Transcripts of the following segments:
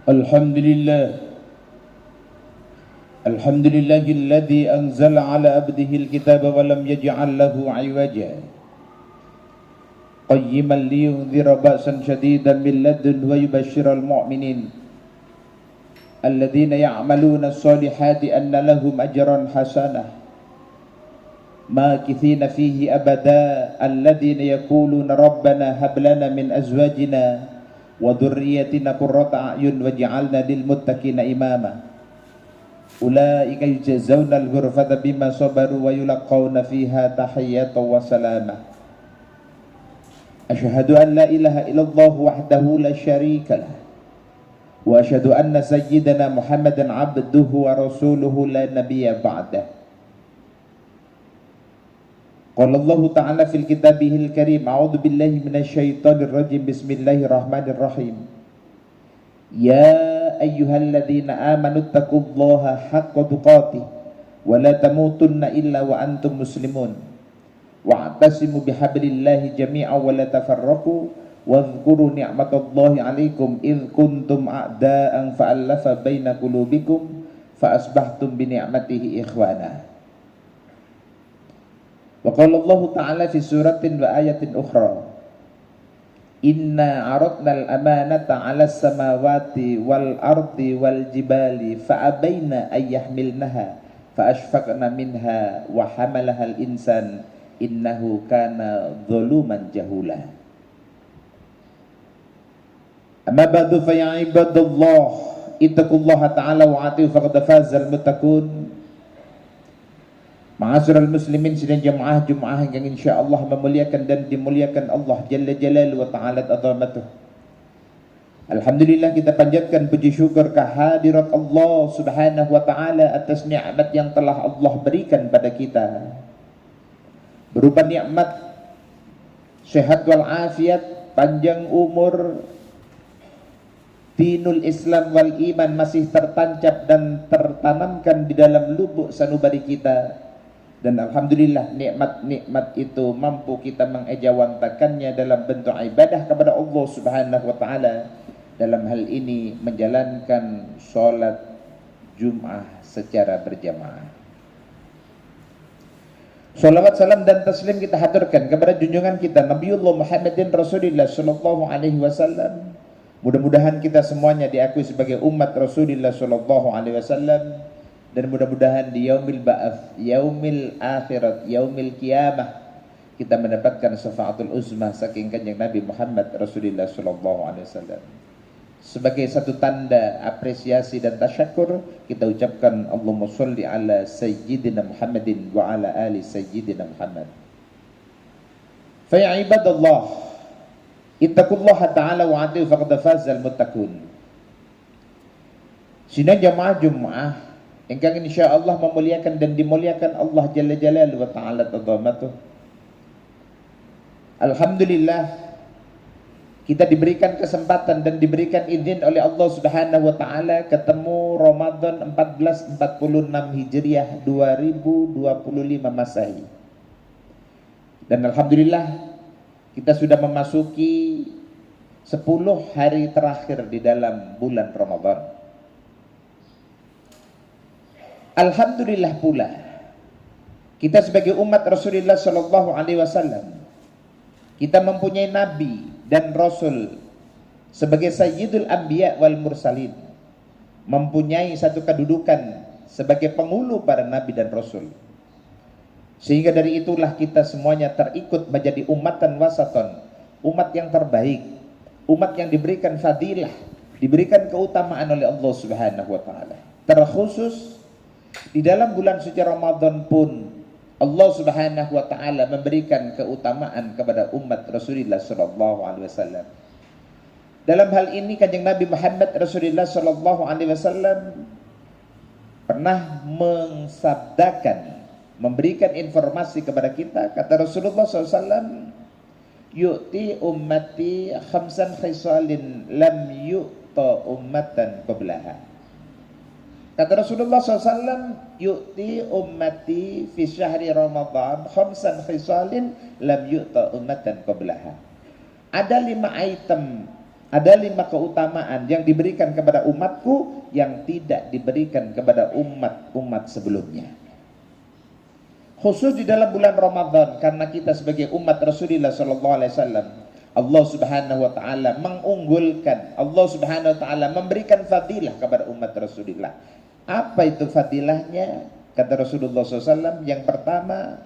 الحمد لله الحمد لله الذي أنزل على عبده الكتاب ولم يجعل له عوجا قيما لينذر بأسا شديدا من لدن ويبشر المؤمنين الذين يعملون الصالحات أن لهم أجرا حسنا ماكثين فيه أبدا الذين يقولون ربنا هب لنا من أزواجنا وذريتنا قرة أعين واجعلنا للمتقين إماما أولئك يجزون الغرفة بما صبروا ويلقون فيها تحية وسلاما أشهد أن لا إله إلا الله وحده لا شريك له وأشهد أن سيدنا محمدا عبده ورسوله لا نبي بعده قال الله تعالى في كتابه الكريم أعوذ بالله من الشيطان الرجيم بسم الله الرحمن الرحيم يا أيها الذين آمنوا اتقوا الله حق تقاته ولا تموتن إلا وأنتم مسلمون واعتصموا بحبل الله جميعا ولا تفرقوا واذكروا نعمة الله عليكم إذ كنتم أعداء فألف بين قلوبكم فأصبحتم بنعمته إخوانا وقال الله تعالى في سورة وآية أخرى إنا عرضنا الأمانة على السماوات والأرض والجبال فأبين أن يحملنها فأشفقن منها وحملها الإنسان إنه كان ظلوما جهولا أما بعد فيا عباد الله اتقوا الله تعالى وأطيعوه فقد فاز المتقون. Ma'asyiral muslimin sidang jemaah yang insyaallah memuliakan dan dimuliakan Allah Jalla Jalaluhu wa ta'ala azamatuh. Alhamdulillah kita panjatkan puji syukur kehadirat Allah Subhanahu wa taala atas nikmat yang telah Allah berikan pada kita. Berupa nikmat sehat wal afiat, panjang umur, dinul Islam wal iman masih tertancap dan tertanamkan di dalam lubuk sanubari kita. Dan alhamdulillah nikmat-nikmat itu mampu kita mengejawantakannya dalam bentuk ibadah kepada Allah Subhanahu wa taala. Dalam hal ini menjalankan sholat Jum'ah secara berjamaah. Salawat salam dan taslim kita haturkan kepada junjungan kita Nabiullah Muhammadin Rasulullah sallallahu alaihi wasallam. Mudah-mudahan kita semuanya diakui sebagai umat Rasulullah sallallahu alaihi wasallam. Dan mudah-mudahan di yaumil ba'ats, yaumil akhirat, yaumil qiyamah kita mendapatkan syafaatul uzmah saking kanjeng Nabi Muhammad Rasulullah sallallahu alaihi wasallam. Sebagai satu tanda apresiasi dan tasyakur kita ucapkan Allahumma sholli ala sayyidina Muhammadin wa ala ali sayyidina Muhammad. Fa ya ibadallah ittaqullaha ta'ala wa ati'u faqad fazal muttaqun. Sidang jamaah Jumat engkang insyaallah memuliakan dan dimuliakan Allah Jalla Jalaluhu wa ta'ala azamatuh. Alhamdulillah kita diberikan kesempatan dan diberikan izin oleh Allah Subhanahu wa taala ketemu Ramadan 1446 Hijriah 2025 Masehi. Dan alhamdulillah kita sudah memasuki 10 hari terakhir di dalam bulan Ramadan. Alhamdulillah pula kita sebagai umat Rasulullah sallallahu alaihi wasallam kita mempunyai nabi dan rasul sebagai sayyidul anbiya wal mursalin, mempunyai satu kedudukan sebagai penghulu para nabi dan rasul. Sehingga dari itulah kita semuanya terikut menjadi umatan wasaton, umat yang terbaik, umat yang diberikan fadilah, diberikan keutamaan oleh Allah Subhanahu wa taala. Terkhusus di dalam bulan suci Ramadan pun Allah Subhanahu wa taala memberikan keutamaan kepada umat Rasulullah sallallahu alaihi wasallam. Dalam hal ini kanjeng Nabi Muhammad Rasulullah sallallahu alaihi wasallam pernah mensabdakan, memberikan informasi kepada kita, kata Rasulullah SAW, yu'ti ummati khamsan khisalin lam yu'ta ummatan qablaha. Kata Rasulullah SAW, yu'ti ummati fi syahri Ramadan khamsan khisalin lam yu'ta ummatan qablaha. Ada 5 item Ada 5 keutamaan yang diberikan kepada umatku yang tidak diberikan kepada umat-umat sebelumnya. Khusus di dalam bulan Ramadan, karena kita sebagai umat Rasulullah SAW, Allah Subhanahu wa taala mengunggulkan, Allah Subhanahu wa taala memberikan fadilah kepada umat Rasulullah. Apa itu fadilahnya? Kata Rasulullah SAW, yang pertama,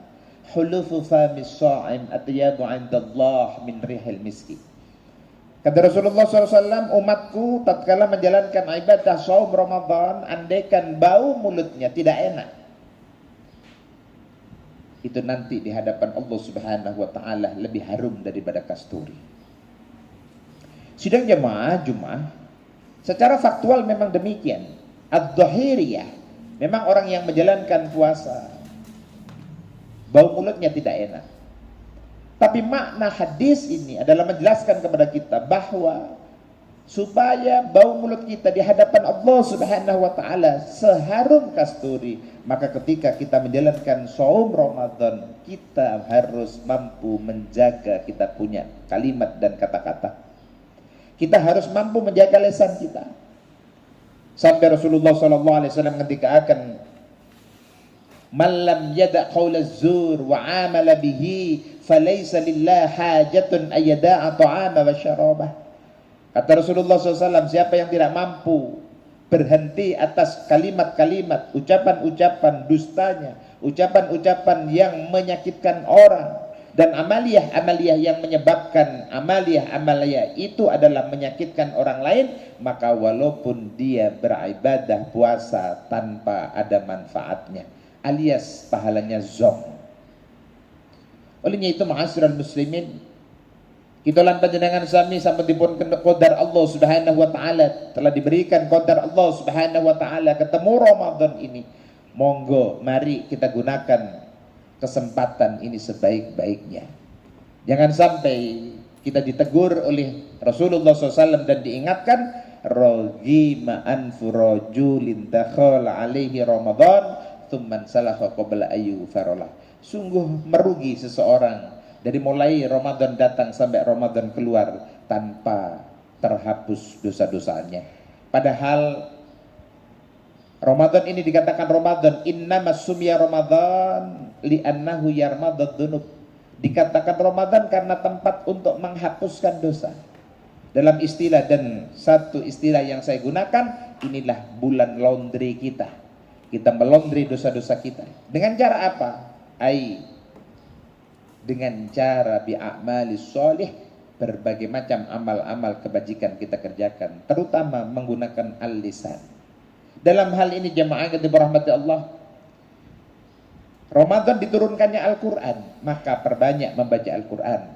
hulufu famis sha'im atyabu 'indallah min rihil miski. Kata Rasulullah SAW, umatku tatkala menjalankan ibadah saum Ramadan, andaikan bau mulutnya tidak enak, itu nanti di hadapan Allah Subhanahu wa taala lebih harum daripada kasturi. Sidang jemaah Jumat, secara faktual memang demikian. Ad-dhahiriyah, memang orang yang menjalankan puasa bau mulutnya tidak enak. Tapi makna hadis ini adalah menjelaskan kepada kita bahwa supaya bau mulut kita di hadapan Allah Subhanahu wa taala seharum kasturi, maka ketika kita menjalankan saum Ramadan, kita harus mampu menjaga kita punya kalimat dan kata-kata. Kita harus mampu menjaga lisan kita. Sampai Rasulullah SAW ketika akan man lam yada' qaula zur wa 'amala bihi falaysa lillahi hajatun ayyada'a ta'ama wa syarabah. Kata Rasulullah SAW, siapa yang tidak mampu berhenti atas kalimat-kalimat, ucapan-ucapan dustanya, ucapan-ucapan yang menyakitkan orang, dan amaliyah-amaliyah yang menyebabkan amaliyah-amaliyah itu adalah menyakitkan orang lain, maka walaupun dia beribadah puasa tanpa ada manfaatnya, alias pahalanya zong. Olehnya itu ma'asyiral muslimin, kita lan panjenengan sami sampun dipun qadar Allah Subhanahu wa taala, telah diberikan qadar Allah Subhanahu wa taala ketemu Ramadan ini. Monggo mari kita gunakan kesempatan ini sebaik-baiknya. Jangan sampai kita ditegur oleh Rasulullah SAW dan diingatkan, ragima anfu rajulin dakhala alaihi Ramadan thumman salaha qabla ayu farolah. Sungguh merugi seseorang dari mulai Ramadan datang sampai Ramadan keluar tanpa terhapus dosa-dosanya. Padahal Ramadan ini dikatakan Ramadan, innamas sumya Ramadan li'annahu yarmadad dzunub. Dikatakan Ramadan karena tempat untuk menghapuskan dosa. Dalam istilah, dan satu istilah yang saya gunakan, inilah bulan laundry kita. Kita melondri dosa-dosa kita. Dengan cara apa? Dengan cara bi'a'malis sholih, berbagai macam amal-amal kebajikan kita kerjakan, terutama menggunakan al-lisan. Dalam hal ini jemaah yang dirahmati Allah, Ramadan diturunkannya Al-Quran, maka perbanyak membaca Al-Quran.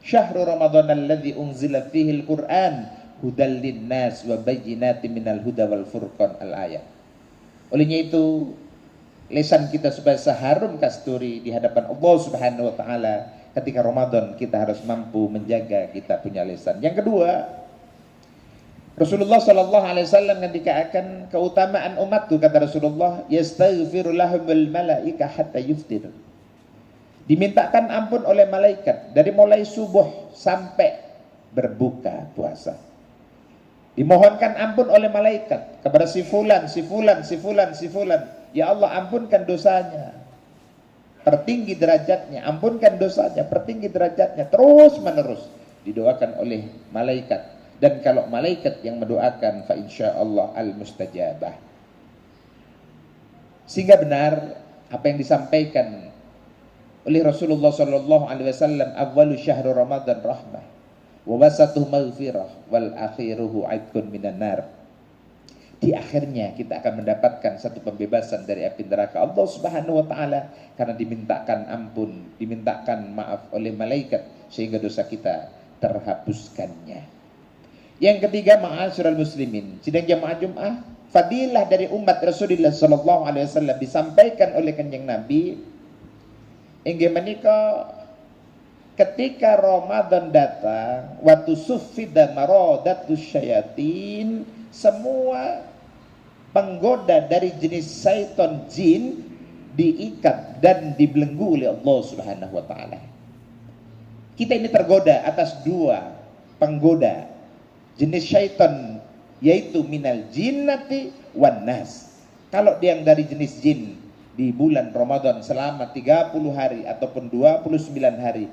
Syahrul Ramadan alladzi unzila fihi Al-Quran hudal linnas wa bayyinatin minal huda wal furqan al-ayat. Olehnya itu, lisan kita supaya seharum kasturi di hadapan Allah Subhanahu wa taala, ketika Ramadan kita harus mampu menjaga kita punya lisan. Yang kedua, Rasulullah sallallahu alaihi wasallam ketika akan keutamaan umatku, kata Rasulullah, yastaghfiru lahumul malaika hatta yuftir. Dimintakan ampun oleh malaikat dari mulai subuh sampai berbuka puasa. Dimohonkan ampun oleh malaikat kepada si fulan, si fulan, si fulan, si fulan. Ya Allah, ampunkan dosanya, pertinggi derajatnya, ampunkan dosanya, pertinggi derajatnya, terus menerus didoakan oleh malaikat. Dan kalau malaikat yang mendoakan, fa insyaallah al-mustajabah. Sehingga benar apa yang disampaikan oleh Rasulullah sallallahu alaihi wasallam, awwalu syahru Ramadan rahmah wa wasatuhu maghfirah wal akhiruhu aidkun minan nar. Di akhirnya kita akan mendapatkan satu pembebasan dari api neraka Allah Subhanahu wa taala, karena dimintakan ampun, dimintakan maaf oleh malaikat sehingga dosa kita terhapuskannya. Yang ketiga, ma'asyiral muslimin, sidang jamaah Jumat, fadilah dari umat Rasulullah sallallahu alaihi wasallam disampaikan oleh Kanjeng Nabi. Inggih menika ketika Ramadan datang, waktu suffida maradatus syayatin, semua penggoda dari jenis syaitan jin diikat dan dibelenggu oleh Allah Subhanahu wa taala. Kita ini tergoda atas dua penggoda. jenis syaitan, yaitu minal jinnati wan nas. Kalau dia yang dari jenis jin di bulan Ramadan selama 30 hari ataupun 29 hari,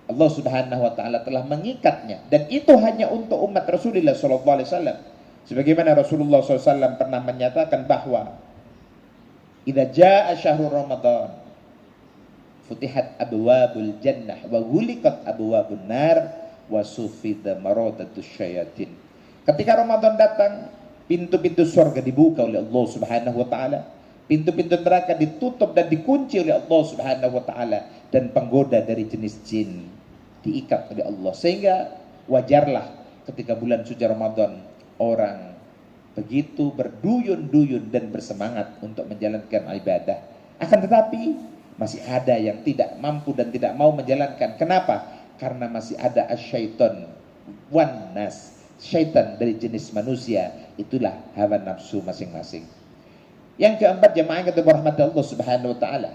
Allah Subhanahu wa taala telah mengikatnya, dan itu hanya untuk umat Rasulullah sallallahu alaihi wasallam. Sebagaimana Rasulullah SAW pernah menyatakan bahwa idza jaa syahrul Ramadan futihat abwabul jannah wa ghuliqat abwabun nar wa sufida maradatus syayatin. Ketika Ramadan datang, pintu-pintu surga dibuka oleh Allah Subhanahu wa taala, pintu-pintu neraka ditutup dan dikunci oleh Allah Subhanahu wa taala, dan penggoda dari jenis jin diikat oleh Allah. Sehingga wajarlah ketika bulan suci Ramadan orang begitu berduyun-duyun dan bersemangat untuk menjalankan ibadah. Akan tetapi masih ada yang tidak mampu dan tidak mau menjalankan. Kenapa? Karena masih ada asyaiton wan nas, syaitan dari jenis manusia. Itulah hawa nafsu masing-masing. Yang keempat, jemaah yang dirahmati Allah Subhanahu wa taala,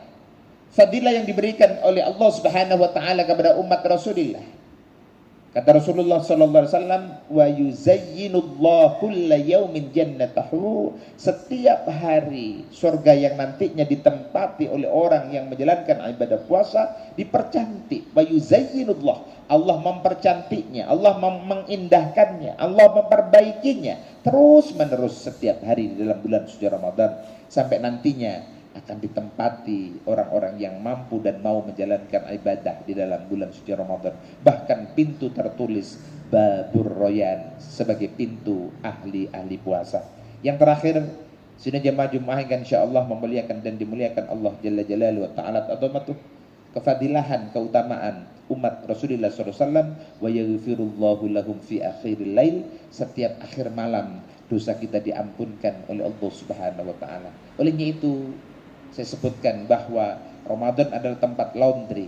fadilah yang diberikan oleh Allah Subhanahu wa taala kepada umat Rasulullah. Kata Rasulullah sallallahu alaihi wasallam, wa yuzayyinullahu kulla yaumin jannatahu. Setiap hari surga yang nantinya ditempati oleh orang yang menjalankan ibadah puasa dipercantik. Wa yuzayyinullah, Allah mempercantiknya, Allah mengindahkannya, Allah memperbaikinya terus menerus setiap hari di dalam bulan suci Ramadan, sampai nantinya akan ditempati orang-orang yang mampu dan mau menjalankan ibadah di dalam bulan suci Ramadan. Bahkan pintu tertulis Babur Royan sebagai pintu ahli-ahli puasa. Yang terakhir, sudah jemaah-jemaah yang insyaallah memuliakan dan dimuliakan Allah Jalla Jalaluhu wa ta'ala azamatuh, kefadilahan, keutamaan umat Rasulullah SAW. Wa yaghfirullahu lahum fi akhiril lail. Setiap akhir malam dosa kita diampunkan oleh Allah Subhanahu wa ta'ala. Olehnya itu saya sebutkan bahwa Ramadan adalah tempat laundry.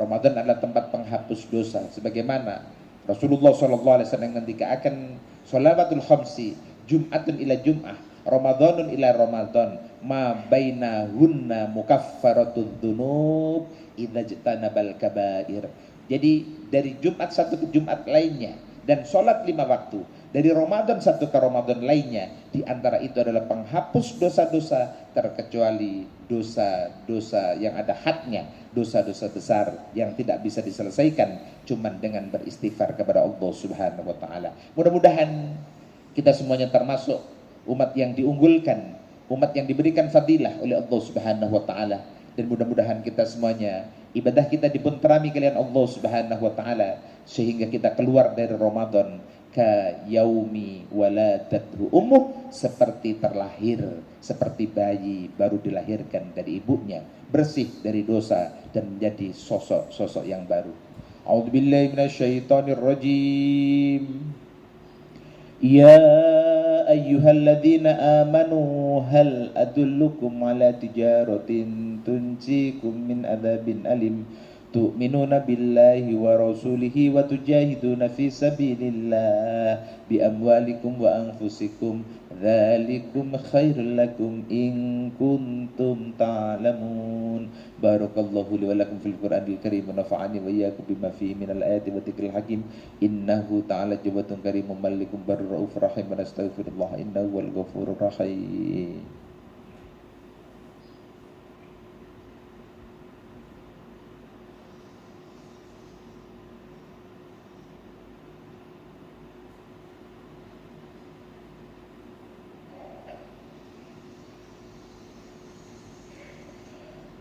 Ramadan adalah tempat penghapus dosa. Sebagaimana Rasulullah SAW ketika akan sholawatul khamsi, Jum'atun ila Jum'ah, Ramadanun ila Ramadan, ma bainahunna mukaffaratun dzunub idza jtanabal kabair. Jadi dari Jumat satu ke Jumat lainnya, dan sholat 5 waktu dari Ramadan satu ke Ramadan lainnya, di antara itu adalah penghapus dosa-dosa, terkecuali dosa-dosa yang ada hadnya, dosa-dosa besar yang tidak bisa diselesaikan cuman dengan beristighfar kepada Allah Subhanahu wa taala. Mudah-mudahan kita semuanya termasuk umat yang diunggulkan, umat yang diberikan fadilah oleh Allah Subhanahu wa taala, dan mudah-mudahan kita semuanya ibadah kita dipunterami kalian Allah Subhanahu wa taala, sehingga kita keluar dari Ramadan ka yaumi waladathu ummuh, seperti terlahir, seperti bayi baru dilahirkan dari ibunya, bersih dari dosa dan menjadi sosok-sosok yang baru. A'udzubillahi minasyaitonir rajim. Ya ayyuhalladzina amanu hal adullukum ala tijaratin tunjikum min adzabin alim tu'minuna billahi wa rasulihi wa tujahiduna fi sabilillah bi amwalikum wa anfusikum dzalikum khairul lakum in kuntum ta'lamun. Barakallahu li wa lakum fil Qur'anil karim wa nafa'ani wa iyyakum bima fihi minal ayati wa dzikril hakim. Innahu ta'ala jawadun karimun malikum barur raufur rahim wa nastaghfirullah innahu wal ghafurur rahim.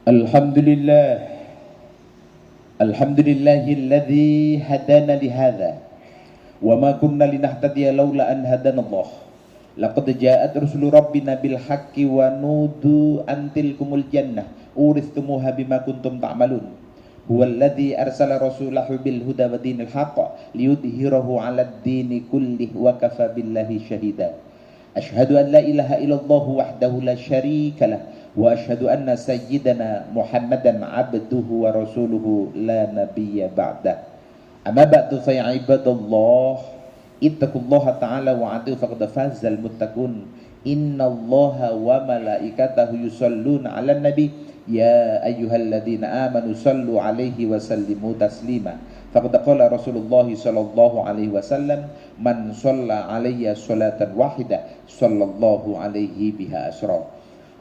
Alhamdulillah, alhamdulillahilladzi hadana lihadza wa ma kunna linahtadiya laula an hadanallah. Laqad ja'at rusulu rabbina bil haqqi wa nudu antilkumul jannah uristumuha bima kuntum ta'malun. Huwallazi arsala rasulahu bil huda wa dinil haqq liyudhhirahu 'alad dini kullih wa kafa billahi syahida. Asyhadu an la ilaha illallah wahdahu la syarika lah wa asyhadu anna sayyidana Muhammadan abduhu wa rasuluhu la nabiyya ba'da. Amma ba'du fa ya ibadallah ittaqullaha ta'ala wa ati'u faqad fazal muttaqun. Innallaha wa malaikatahu yusalluna 'alan nabi ya ayyuhalladzina amanu sallu 'alaihi wa sallimu taslima. Faqad qala Rasulullah sallallahu alaihi wasallam, man shalla alayya salatan wahidah sallallahu alaihi biha asra.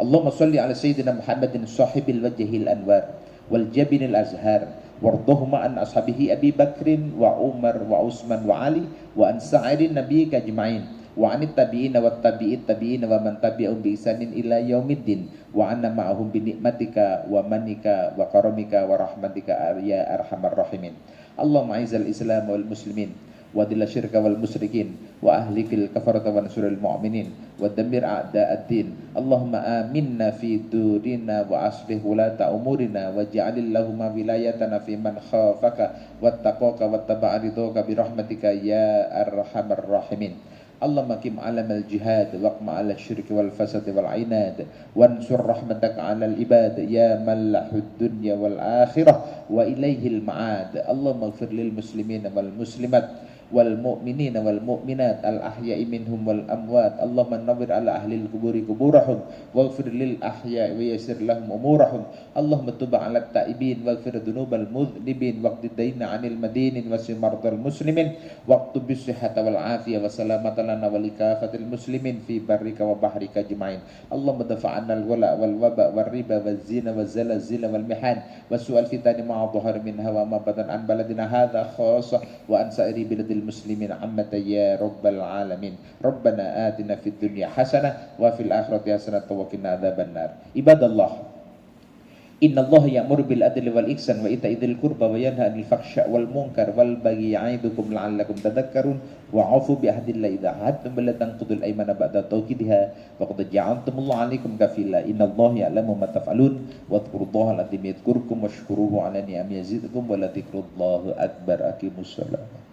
Allahumma shalli ala sayyidina Muhammadin sahibil wajhil anwar wal jabinil azhar warḍahuma an ashabihi Abi Bakrin wa Umar wa Utsman wa Ali wa an sa'irin nabiyyika ajma'in wa anit tabi'ina wat tabi'it tabi'ina wa man tabi'ahum bi ihsanin ila yaumiddin wa anna ma'ahum bi ni'matika wa manika wa karamika wa rahmatika ya arhamar rahimin. Allahumma a'izzal Islam wal muslimin wa dhilla syirka wal musyrikin wa ahlikil kafarata wa nasrul mu'minin wa dammir a'da'ad din. Allahumma aminna fi durina wa aslih wulata umurina wa ja'alillahumma wilayatana fi man khafaka wattaqaka wattaba'a ridhaka bi rahmatika ya arhamar rahimin. Allahumma kim alamal jihad waqma ala syirki wal fasad wal ainad wansur rahmataka ala al ibad ya man lahud dunya wal akhirah wa ilaihil ma'ad. Allahumma ighfir lil muslimina wal muslimat wal mu'minina wal mu'minat al ahya'i minhum wal amwat. Allahumma nawwir ala ahli al quburi quburahum waghfir lil ahya'i wa yassir lahum umurahum. Allahumma tub ala at-ta'ibin waghfir dhunubal mudhnibin waqdi dayna 'anil madinin wasi mardal muslimin waqtu bis sihhata wal afiyah wa salamata lana wa likafatil muslimin fi barrika wa bahrika ajma'in. Allahumma dafa'anna al wala wal waba wal riba waz zina waz zalazila wal mihan wasu'al fitani ma'a dhahar minha wa ma badan an baladina hadha khassa wa an sa'iri biladil muslimin ammata ya rabbal alamin. Rabbana atina fid dunya hasanah wa fil akhirati hasanah wa qina adzabannar. Ibadallah, innallaha ya'muru bil adli wal ihsan wa ita'i dzil qurba wa yanha 'anil fahsya'i wal munkar wal baghi ya'idukum la'allakum tadhakkarun wa 'afu bi ahdillahi idza ahadtum wa la tanqudul aymana ba'da tawkidiha wa qad ja'altumullaha 'alaikum kafila. Innallaha ya'lamu ma taf'alun wa dhkurullaha al-'azim yadhkurkum washkuruhu 'ala ni'amihi yazidkum wa la dzikrullahi akbar. Aqimussalam.